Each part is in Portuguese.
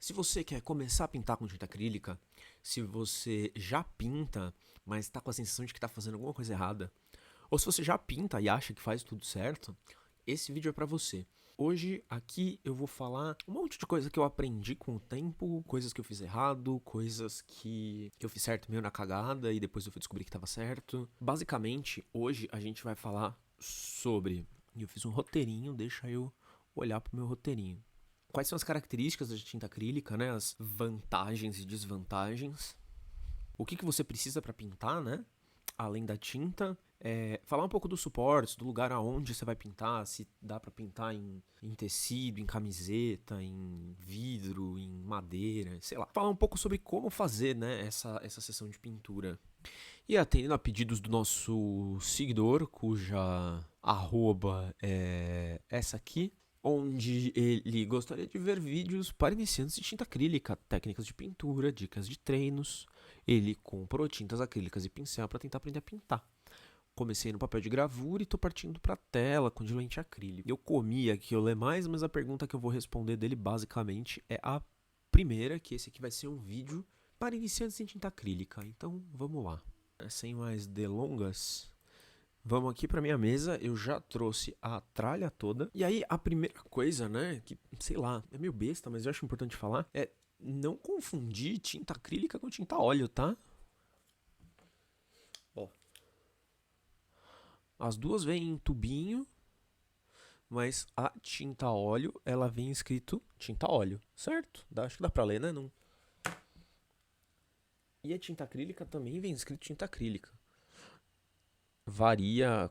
Se você quer começar a pintar com tinta acrílica, se você já pinta, mas está com a sensação de que está fazendo alguma coisa errada, ou se você já pinta e acha que faz tudo certo, esse vídeo é para você. Hoje aqui eu vou falar um monte de coisa que eu aprendi com o tempo, coisas que eu fiz errado, coisas que eu fiz certo meio na cagada e depois eu fui descobrir que estava certo. Basicamente, hoje a gente vai falar sobre... Eu fiz um roteirinho, deixa eu olhar pro meu roteirinho. Quais são as características da tinta acrílica, né? As vantagens e desvantagens. O que você precisa para pintar, né? Além da tinta. Falar um pouco dos suportes, do lugar aonde você vai pintar, se dá para pintar em tecido, em camiseta, em vidro, em madeira, sei lá. Falar um pouco sobre como fazer, né, essa sessão de pintura. E atendendo a pedidos do nosso seguidor, cuja arroba é essa aqui, onde ele gostaria de ver vídeos para iniciantes de tinta acrílica, técnicas de pintura, dicas de treinos. Ele comprou tintas acrílicas e pincel para tentar aprender a pintar. Comecei no papel de gravura e tô partindo para tela com diluente acrílico. Eu comi aqui eu ler mais, mas a pergunta que eu vou responder dele basicamente é a primeira, que esse aqui vai ser um vídeo para iniciantes em tinta acrílica. Então vamos lá. Sem mais delongas, vamos aqui para minha mesa. Eu já trouxe a tralha toda. E aí a primeira coisa, né, que sei lá, é meio besta, mas eu acho importante falar, é não confundir tinta acrílica com tinta óleo, tá? Ó, as duas vêm em tubinho, mas a tinta óleo, ela vem escrito tinta óleo, certo? Acho que dá pra ler, né? Não. E a tinta acrílica também vem escrito tinta acrílica. Varia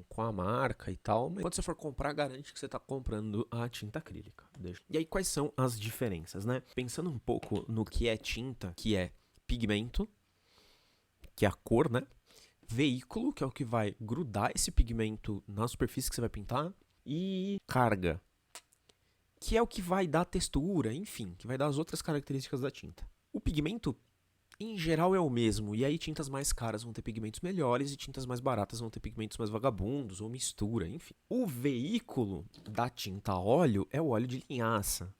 com a marca e tal, mas quando você for comprar, garante que você está comprando a tinta acrílica. E aí, quais são as diferenças, né? Pensando um pouco no que é tinta, que é pigmento, que é a cor, né? Veículo, que é o que vai grudar esse pigmento na superfície que você vai pintar, e carga, que é o que vai dar textura, enfim, que vai dar as outras características da tinta. O pigmento, em geral, é o mesmo, e aí tintas mais caras vão ter pigmentos melhores e tintas mais baratas vão ter pigmentos mais vagabundos, ou mistura, enfim. O veículo da tinta a óleo é o óleo de linhaça.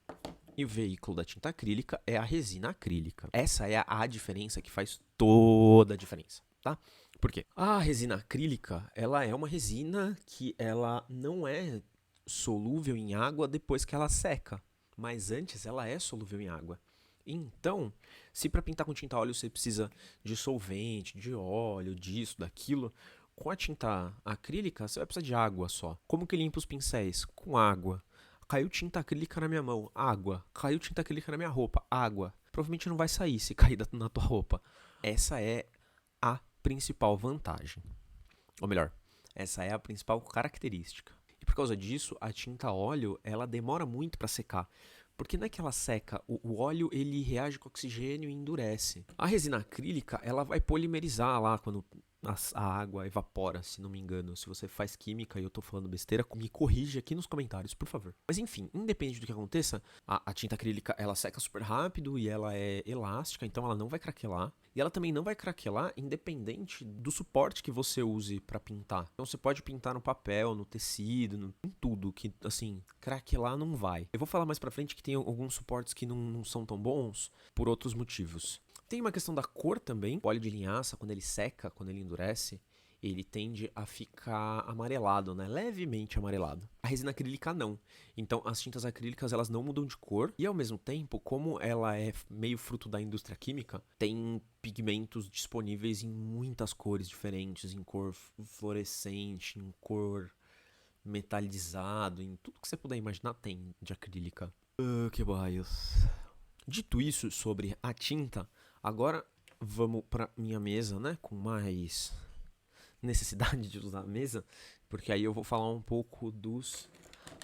E o veículo da tinta acrílica é a resina acrílica. Essa é a diferença que faz toda a diferença, tá? Por quê? A resina acrílica, ela é uma resina que ela não é solúvel em água depois que ela seca, mas antes ela é solúvel em água. Então, se para pintar com tinta a óleo você precisa de solvente, de óleo, disso, daquilo, com a tinta acrílica você vai precisar de água só. Como que limpa os pincéis? Com água. Caiu tinta acrílica na minha mão, água. Caiu tinta acrílica na minha roupa, água. Provavelmente não vai sair se cair na tua roupa. Essa é a principal vantagem. Ou melhor, essa é a principal característica. E por causa disso, a tinta óleo, ela demora muito para secar. Porque não é que ela seca, o óleo ele reage com oxigênio e endurece. A resina acrílica, ela vai polimerizar lá quando a água evapora, se não me engano. Se você faz química e eu tô falando besteira, me corrige aqui nos comentários, por favor. Mas enfim, independente do que aconteça, a tinta acrílica, ela seca super rápido e ela é elástica, então ela não vai craquelar. E ela também não vai craquelar independente do suporte que você use para pintar. Então você pode pintar no papel, no tecido, em tudo, que assim, craquelar não vai. Eu vou falar mais pra frente que tem alguns suportes que não são tão bons por outros motivos. Tem uma questão da cor também. O óleo de linhaça, quando ele seca, quando ele endurece, ele tende a ficar amarelado, né? Levemente amarelado. A resina acrílica não. Então as tintas acrílicas elas não mudam de cor e ao mesmo tempo, como ela é meio fruto da indústria química, tem pigmentos disponíveis em muitas cores diferentes, em cor fluorescente, em cor metalizado, em tudo que você puder imaginar tem de acrílica. Que baios. Dito isso sobre a tinta, agora vamos para minha mesa, né? Com mais necessidade de usar a mesa, porque aí eu vou falar um pouco dos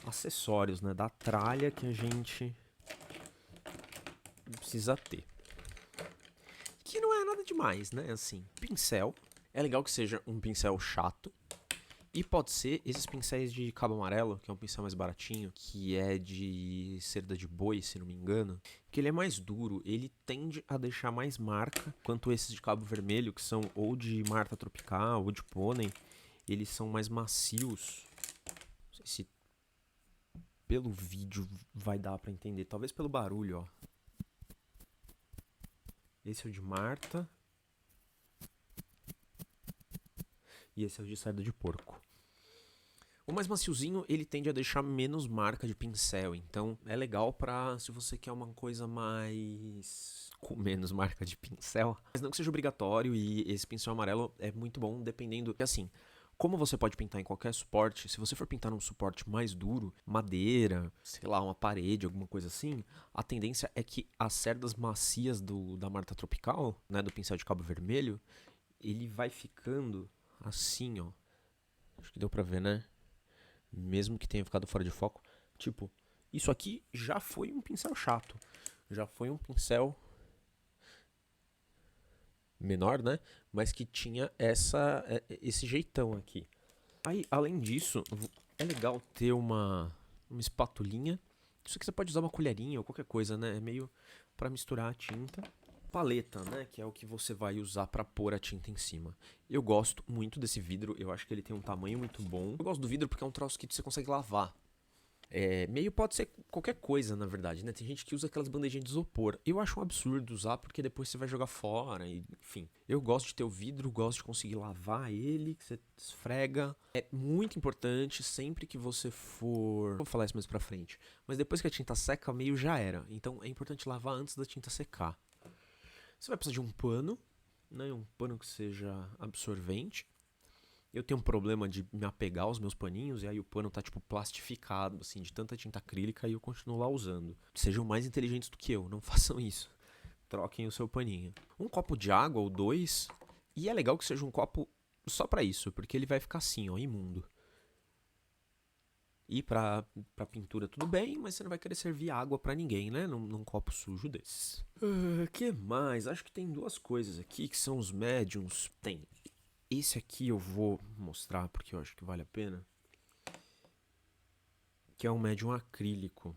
acessórios, né? Da tralha que a gente precisa ter. Que não é nada demais, né? Assim, pincel. É legal que seja um pincel chato. E pode ser esses pincéis de cabo amarelo, que é um pincel mais baratinho, que é de cerda de boi, se não me engano, que ele é mais duro, ele tende a deixar mais marca, quanto esses de cabo vermelho, que são ou de Marta Tropical ou de pônei, eles são mais macios. Não sei se pelo vídeo vai dar pra entender, talvez pelo barulho, ó. Esse é o de Marta. E esse é o de cerda de porco. O mais maciozinho, ele tende a deixar menos marca de pincel. Então, é legal pra se você quer uma coisa mais... com menos marca de pincel. Mas não que seja obrigatório, e esse pincel amarelo é muito bom, dependendo... Assim, como você pode pintar em qualquer suporte, se você for pintar num suporte mais duro, madeira, sei lá, uma parede, alguma coisa assim, a tendência é que as cerdas macias da Marta Tropical, né, do pincel de cabo vermelho, ele vai ficando assim, ó. Acho que deu pra ver, né? Mesmo que tenha ficado fora de foco. Tipo, isso aqui já foi um pincel chato. Já foi um pincel menor, né? Mas que tinha esse jeitão aqui. Aí, além disso, é legal ter uma espatulinha. Isso aqui você pode usar uma colherinha ou qualquer coisa, né? É meio pra misturar a tinta. Paleta, né? Que é o que você vai usar pra pôr a tinta em cima. Eu gosto muito desse vidro. Eu acho que ele tem um tamanho muito bom. Eu gosto do vidro porque é um troço que você consegue lavar. Meio pode ser qualquer coisa, na verdade, né? Tem gente que usa aquelas bandejinhas de isopor. Eu acho um absurdo usar porque depois você vai jogar fora, e, enfim. Eu gosto de ter o vidro, gosto de conseguir lavar ele, que você esfrega. É muito importante sempre que você for... Vou falar isso mais pra frente. Mas depois que a tinta seca, meio já era. Então é importante lavar antes da tinta secar. Você vai precisar de um pano, né? Um pano que seja absorvente. Eu tenho um problema de me apegar aos meus paninhos e aí o pano tá tipo plastificado, assim, de tanta tinta acrílica e eu continuo lá usando. Sejam mais inteligentes do que eu, não façam isso. Troquem o seu paninho. Um copo de água ou dois, e é legal que seja um copo só pra isso, porque ele vai ficar assim, ó, imundo. E pra pintura tudo bem, mas você não vai querer servir água pra ninguém, né? Num copo sujo desses. Que mais? Acho que tem duas coisas aqui que são os médiums. Tem. Esse aqui eu vou mostrar porque eu acho que vale a pena. Que é um médium acrílico.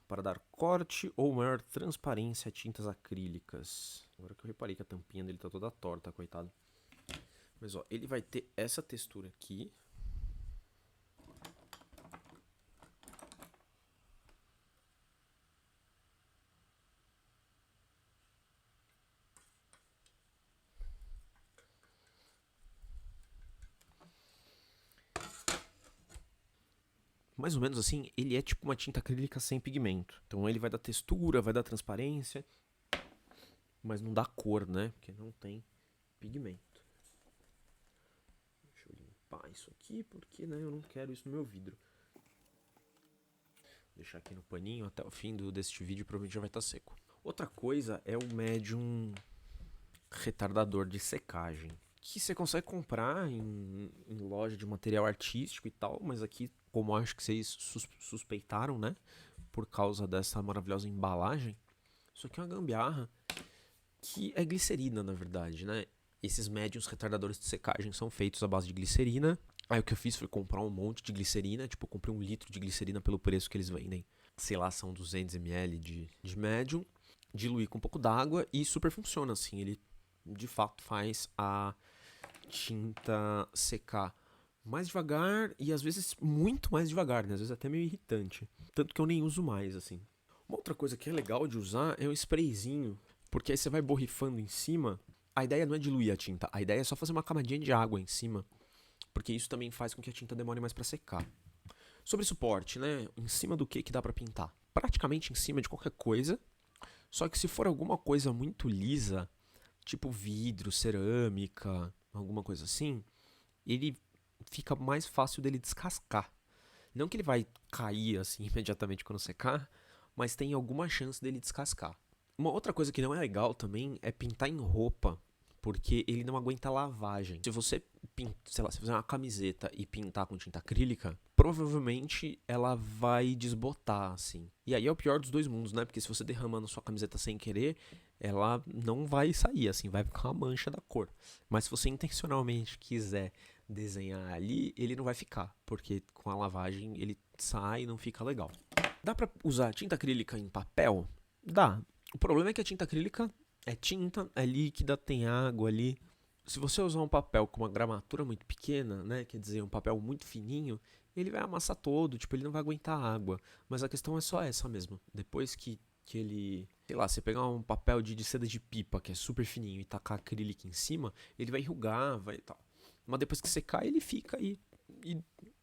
Para dar corte ou maior transparência a tintas acrílicas. Agora que eu reparei que a tampinha dele tá toda torta, coitado. Mas ó, ele vai ter essa textura aqui. Mais ou menos assim, ele é tipo uma tinta acrílica sem pigmento. Então ele vai dar textura, vai dar transparência, mas não dá cor, né? Porque não tem pigmento. Deixa eu limpar isso aqui, porque né, eu não quero isso no meu vidro. Vou deixar aqui no paninho, até o fim deste vídeo provavelmente já vai estar seco. Outra coisa é o médium retardador de secagem, que você consegue comprar em loja de material artístico e tal, mas aqui, como acho que vocês suspeitaram, né, por causa dessa maravilhosa embalagem, isso aqui é uma gambiarra que é glicerina, na verdade, né? Esses médiums retardadores de secagem são feitos à base de glicerina. Aí o que eu fiz foi comprar um monte de glicerina, tipo, eu comprei 1 litro de glicerina pelo preço que eles vendem. Sei lá, são 200 ml de médium, diluir com um pouco d'água e super funciona, assim, ele de fato faz a tinta secar mais devagar e às vezes muito mais devagar, né? Às vezes até meio irritante. Tanto que eu nem uso mais, assim. Uma outra coisa que é legal de usar é um sprayzinho, porque aí você vai borrifando em cima. A ideia não é diluir a tinta, a ideia é só fazer uma camadinha de água em cima, porque isso também faz com que a tinta demore mais pra secar. Sobre suporte, né? Em cima do que dá pra pintar? Praticamente em cima de qualquer coisa, só que se for alguma coisa muito lisa, tipo vidro, cerâmica, alguma coisa assim, ele fica mais fácil dele descascar. Não que ele vai cair assim imediatamente quando secar, mas tem alguma chance dele descascar. Uma outra coisa que não é legal também é pintar em roupa, porque ele não aguenta lavagem. Se você sei lá, se fizer uma camiseta e pintar com tinta acrílica, provavelmente ela vai desbotar, assim. E aí é o pior dos dois mundos, né? Porque se você derramar na sua camiseta sem querer, ela não vai sair, assim, vai ficar uma mancha da cor. Mas se você intencionalmente quiser desenhar ali, ele não vai ficar, porque com a lavagem ele sai e não fica legal. Dá pra usar tinta acrílica em papel? Dá. O problema é que a tinta acrílica é tinta, é líquida, tem água ali. Se você usar um papel com uma gramatura muito pequena, né, quer dizer, um papel muito fininho, ele vai amassar todo, tipo, ele não vai aguentar água. Mas a questão é só essa mesmo. Depois que que ele, sei lá, você pegar um papel de seda de pipa, que é super fininho, e tacar acrílico em cima, ele vai enrugar, vai tal. Mas depois que secar, ele fica e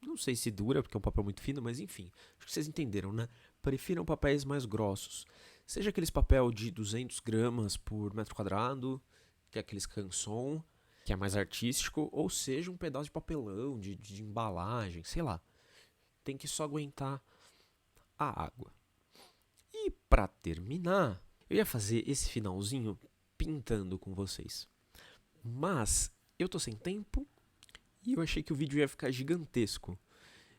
não sei se dura, porque é um papel muito fino, mas enfim, acho que vocês entenderam, né? Prefiram papéis mais grossos. Seja aqueles papel de 200 gramas por metro quadrado, que é aqueles canson, que é mais artístico, ou seja um pedaço de papelão, de embalagem, sei lá. Tem que só aguentar a água. E pra terminar, eu ia fazer esse finalzinho pintando com vocês. Mas eu tô sem tempo e eu achei que o vídeo ia ficar gigantesco.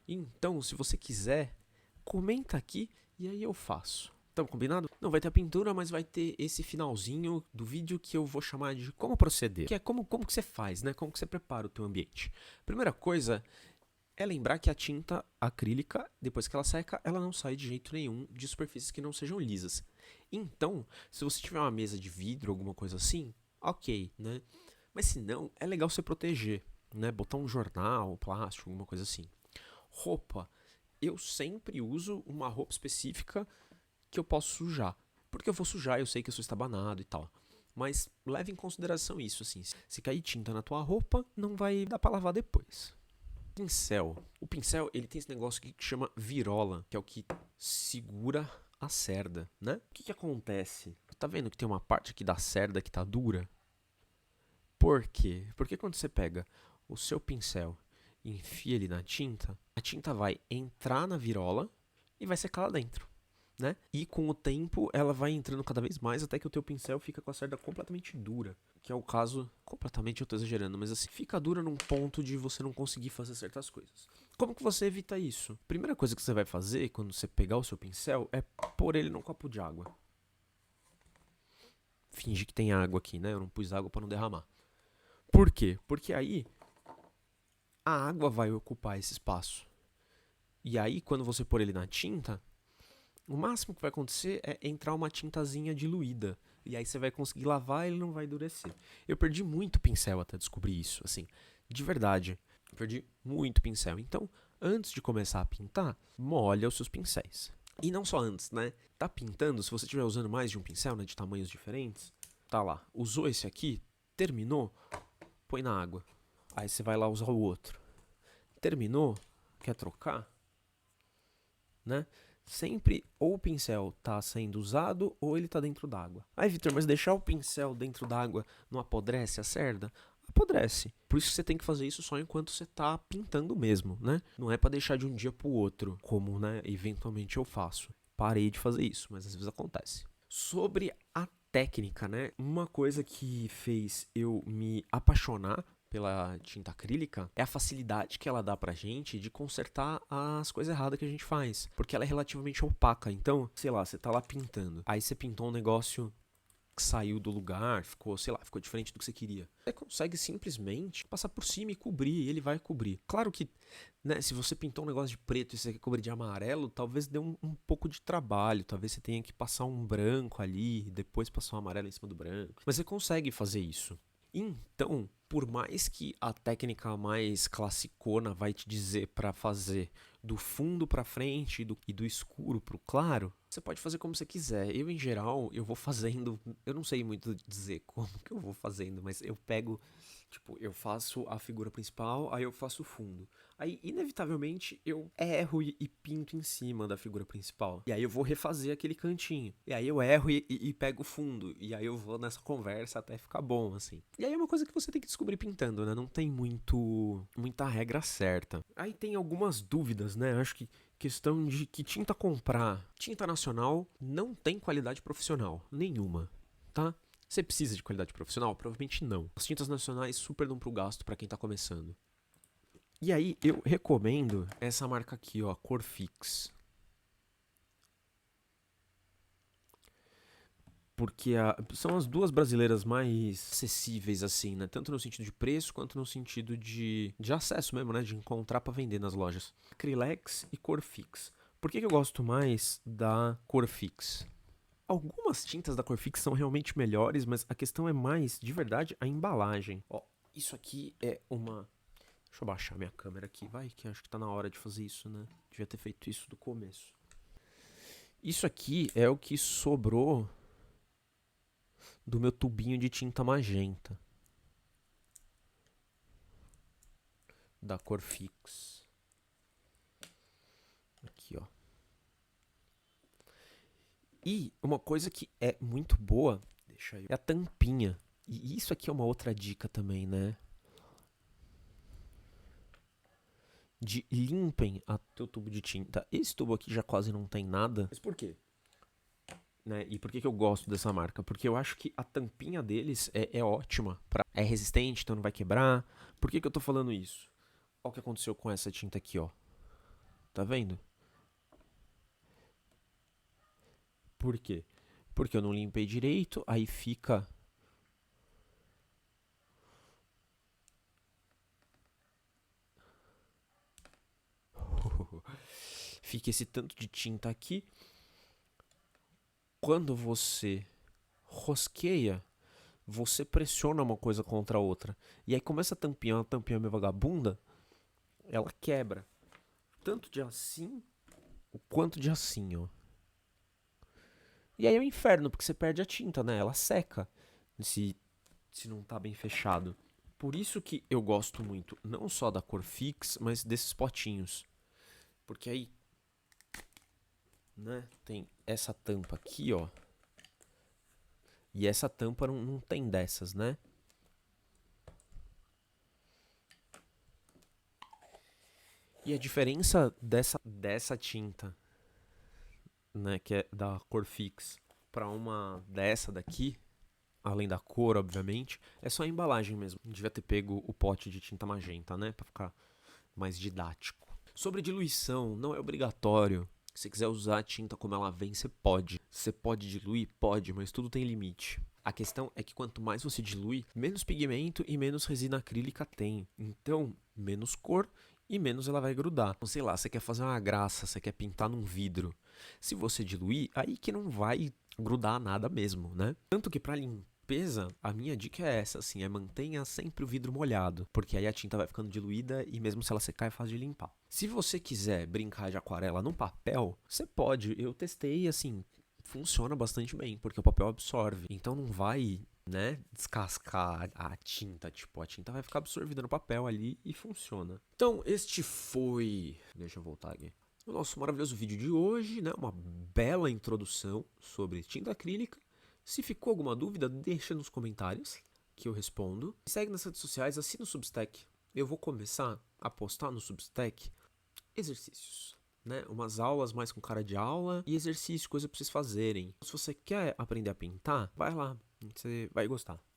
Então, se você quiser, comenta aqui e aí eu faço. Tamo combinado? Não vai ter a pintura, mas vai ter esse finalzinho do vídeo que eu vou chamar de como proceder. Que é como que você faz, né? Como que você prepara o teu ambiente. Primeira coisa é lembrar que a tinta acrílica, depois que ela seca, ela não sai de jeito nenhum de superfícies que não sejam lisas. Então, se você tiver uma mesa de vidro, alguma coisa assim, ok, né? Mas se não, é legal você proteger, né? Botar um jornal, plástico, alguma coisa assim. Roupa. Eu sempre uso uma roupa específica que eu posso sujar. Porque eu vou sujar, eu sei que eu sou estabanado e tal. Mas leve em consideração isso, assim. Se cair tinta na tua roupa, não vai dar pra lavar depois. Pincel. O pincel, ele tem esse negócio aqui que chama virola, que é o que segura a cerda, né? O que acontece? Tá vendo que tem uma parte aqui da cerda que tá dura? Por quê? Porque quando você pega o seu pincel e enfia ele na tinta, a tinta vai entrar na virola e vai secar lá dentro, né? E com o tempo ela vai entrando cada vez mais até que o teu pincel fica com a cerda completamente dura, que é o caso, completamente eu tô exagerando, mas assim, fica dura num ponto de você não conseguir fazer certas coisas. Como que você evita isso? Primeira coisa que você vai fazer quando você pegar o seu pincel é pôr ele num copo de água. Finge que tem água aqui, né? Eu não pus água para não derramar. Por quê? Porque aí a água vai ocupar esse espaço. E aí, quando você pôr ele na tinta, o máximo que vai acontecer é entrar uma tintazinha diluída. E aí você vai conseguir lavar e ele não vai endurecer. Eu perdi muito pincel até descobrir isso, assim. De verdade. Eu perdi muito pincel. Então, antes de começar a pintar, molha os seus pincéis. E não só antes, né? Tá pintando, se você estiver usando mais de um pincel, né, de tamanhos diferentes, tá lá. Usou esse aqui, terminou, põe na água. Aí você vai lá usar o outro. Terminou, quer trocar, né? Sempre ou o pincel tá sendo usado ou ele tá dentro d'água. Aí, Vitor, mas deixar o pincel dentro d'água não apodrece a cerda? Apodrece. Por isso que você tem que fazer isso só enquanto você tá pintando mesmo, né? Não é pra deixar de um dia pro outro, como, né, eventualmente eu faço. Parei de fazer isso, mas às vezes acontece. Sobre a técnica, né? Uma coisa que fez eu me apaixonar pela tinta acrílica é a facilidade que ela dá pra gente de consertar as coisas erradas que a gente faz. Porque ela é relativamente opaca. Então, sei lá, você tá lá pintando. Aí você pintou um negócio que saiu do lugar, ficou, sei lá, ficou diferente do que você queria. Você consegue simplesmente passar por cima e cobrir, e ele vai cobrir. Claro que, né, se você pintou um negócio de preto e você quer cobrir de amarelo, talvez dê um pouco de trabalho, talvez você tenha que passar um branco ali, e depois passar um amarelo em cima do branco. Mas você consegue fazer isso. Então, por mais que a técnica mais classicona vai te dizer para fazer do fundo para frente e do escuro pro claro, você pode fazer como você quiser. Eu, em geral, eu vou fazendo... Eu não sei muito dizer como que eu vou fazendo, mas eu pego... Tipo, eu faço a figura principal, aí eu faço o fundo. Aí, inevitavelmente, eu erro e pinto em cima da figura principal. E aí eu vou refazer aquele cantinho. E aí eu erro e pego o fundo. E aí eu vou nessa conversa até ficar bom, assim. E aí é uma coisa que você tem que descobrir pintando, né? Não tem muita regra certa. Aí tem algumas dúvidas, né? Acho que questão de que tinta comprar. Tinta nacional não tem qualidade profissional. Nenhuma, tá? Você precisa de qualidade profissional? Provavelmente não. As tintas nacionais super dão pro gasto para quem tá começando. E aí eu recomendo essa marca aqui, ó, Corfix. Porque são as duas brasileiras mais acessíveis, assim, né? Tanto no sentido de preço, quanto no sentido de acesso mesmo, né? De encontrar para vender nas lojas. Acrylex e Corfix. Por que eu gosto mais da Corfix? Algumas tintas da Corfix são realmente melhores, mas a questão é mais, de verdade, a embalagem. Ó, isso aqui é uma... Deixa eu baixar minha câmera aqui, vai, que acho que tá na hora de fazer isso, né? Devia ter feito isso do começo. Isso aqui é o que sobrou do meu tubinho de tinta magenta. Da cor Fix. Aqui, ó. E uma coisa que é muito boa, é a tampinha. E isso aqui é uma outra dica também, né? De limpem o teu tubo de tinta. Esse tubo aqui já quase não tem nada. Mas por quê? Né? E por que eu gosto dessa marca? Porque eu acho que a tampinha deles é ótima. É resistente, então não vai quebrar. Por que eu tô falando isso? Olha o que aconteceu com essa tinta aqui, ó. Tá vendo? Por quê? Porque eu não limpei direito, aí fica... fica esse tanto de tinta aqui. Quando você rosqueia, você pressiona uma coisa contra a outra. E aí começa a uma tampinha meio vagabunda, ela quebra. Tanto de assim, quanto de assim, ó. E aí é um inferno, porque você perde a tinta, né? Ela seca, se não tá bem fechado. Por isso que eu gosto muito, não só da cor Fix, mas desses potinhos. Porque aí, né, tem essa tampa aqui, ó. E essa tampa não tem dessas, né? E a diferença dessa tinta, né, que é da cor Fix, para uma dessa daqui, além da cor, obviamente, é só a embalagem mesmo. Devia ter pego o pote de tinta magenta, né, para ficar mais didático. Sobre diluição, não é obrigatório. Se você quiser usar a tinta como ela vem, você pode. Você pode diluir? Pode, mas tudo tem limite. A questão é que quanto mais você dilui, menos pigmento e menos resina acrílica tem. Então, menos cor e menos ela vai grudar. Então, sei lá, você quer fazer uma graça, você quer pintar num vidro. Se você diluir, aí que não vai grudar nada mesmo, né? Tanto que pra limpeza, a minha dica é essa, assim, mantenha sempre o vidro molhado, porque aí a tinta vai ficando diluída e mesmo se ela secar é fácil de limpar. Se você quiser brincar de aquarela no papel, você pode. Eu testei, assim, funciona bastante bem, porque o papel absorve. Então não vai, né, descascar a tinta, tipo, a tinta vai ficar absorvida no papel ali e funciona. Então, este foi... Deixa eu voltar aqui. O nosso maravilhoso vídeo de hoje, né, uma bela introdução sobre tinta acrílica. Se ficou alguma dúvida, deixa nos comentários que eu respondo. Segue nas redes sociais, assina o Substack. Eu vou começar a postar no Substack exercícios, né? Umas aulas mais com cara de aula e exercício, coisa pra vocês fazerem. Se você quer aprender a pintar, vai lá, você vai gostar.